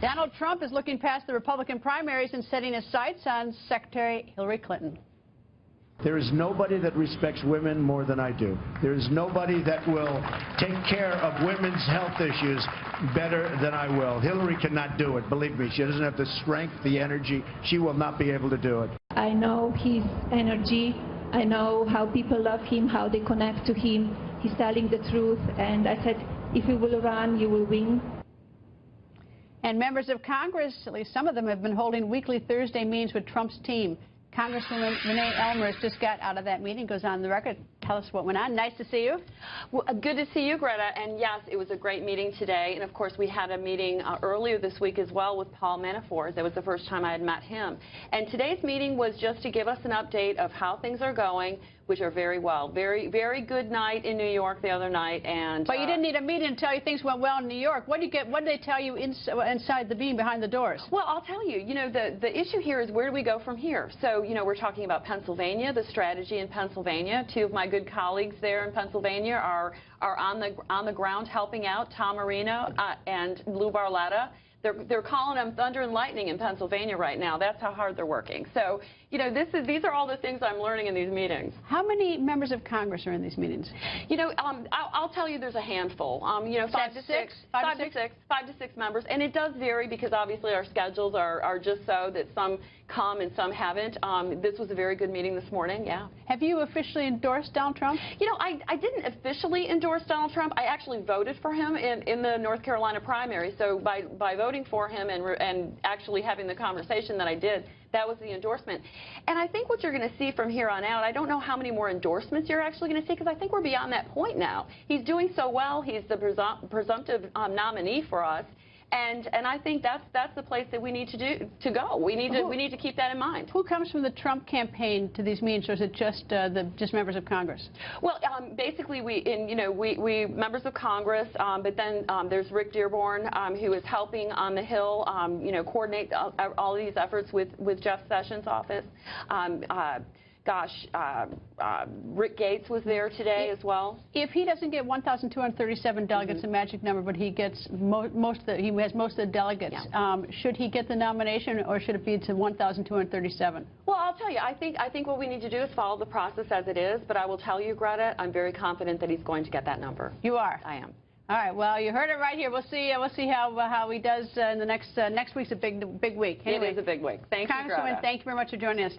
Donald Trump is looking past the Republican primaries and setting his sights on Secretary Hillary Clinton. There is nobody that respects women more than I do. There is nobody that will take care of women's health issues better than I will. Hillary cannot do it. Believe me, she doesn't have the strength, the energy. She will not be able to do it. I know his energy. I know how people love him, how they connect to him. He's telling the truth. And I said, if you will run, you will win. And members of Congress, at least some of them, have been holding weekly Thursday meetings with Trump's team. Congresswoman Renee Ellmers just got out of that meeting, goes on the record. Tell us what went on. Nice to see you. Well, good to see you, Greta. And yes, it was a great meeting today. And of course, we had a meeting earlier this week as well with Paul Manafort. That was the first time I had met him. And today's meeting was just to give us an update of how things are going, which are very well. Very, very good night in New York the other night. And but you didn't need a meeting to tell you things went well in New York. What did they tell you inside the beam behind the doors? Well, I'll tell you. You know, the issue here is where do we go from here? So, you know, we're talking about Pennsylvania, the strategy in Pennsylvania. Two of my good colleagues there in Pennsylvania are on the ground helping out, Tom Marino and Lou Barletta. They're calling them thunder and lightning in Pennsylvania right now. That's how hard they're working. So, you know, these are all the things I'm learning in these meetings. How many members of Congress are in these meetings? You know, I'll tell you there's a handful. You know, five to six members. And it does vary because obviously our schedules are just so that some come and some haven't. This was a very good meeting this morning, yeah. Have you officially endorsed Donald Trump? You know, I didn't officially endorse Donald Trump. I actually voted for him in the North Carolina primary. So by voting for him and actually having the conversation that I did, that was the endorsement. And I think what you're going to see from here on out, I don't know how many more endorsements you're actually going to see because I think we're beyond that point now. He's doing so well. He's the presumptive nominee for us. And I think that's the place that we need to go. We need to keep that in mind. Who comes from the Trump campaign to these meetings, or is it just just members of Congress? Well, basically we members of Congress, but then there's Rick Dearborn who is helping on the Hill, you know, coordinate all these efforts with Jeff Sessions' office. Rick Gates was there today as well. If he doesn't get 1,237 delegates, a magic number, but he gets he has most of the delegates, should he get the nomination, or should it be to 1,237? Well, I'll tell you, I think what we need to do is follow the process as it is. But I will tell you, Greta, I'm very confident that he's going to get that number. You are? I am. All right. Well, you heard it right here. We'll see how he does in the next week's a big week. Anyway, it is a big week. Thank you, Greta. Congresswoman, thank you very much for joining us.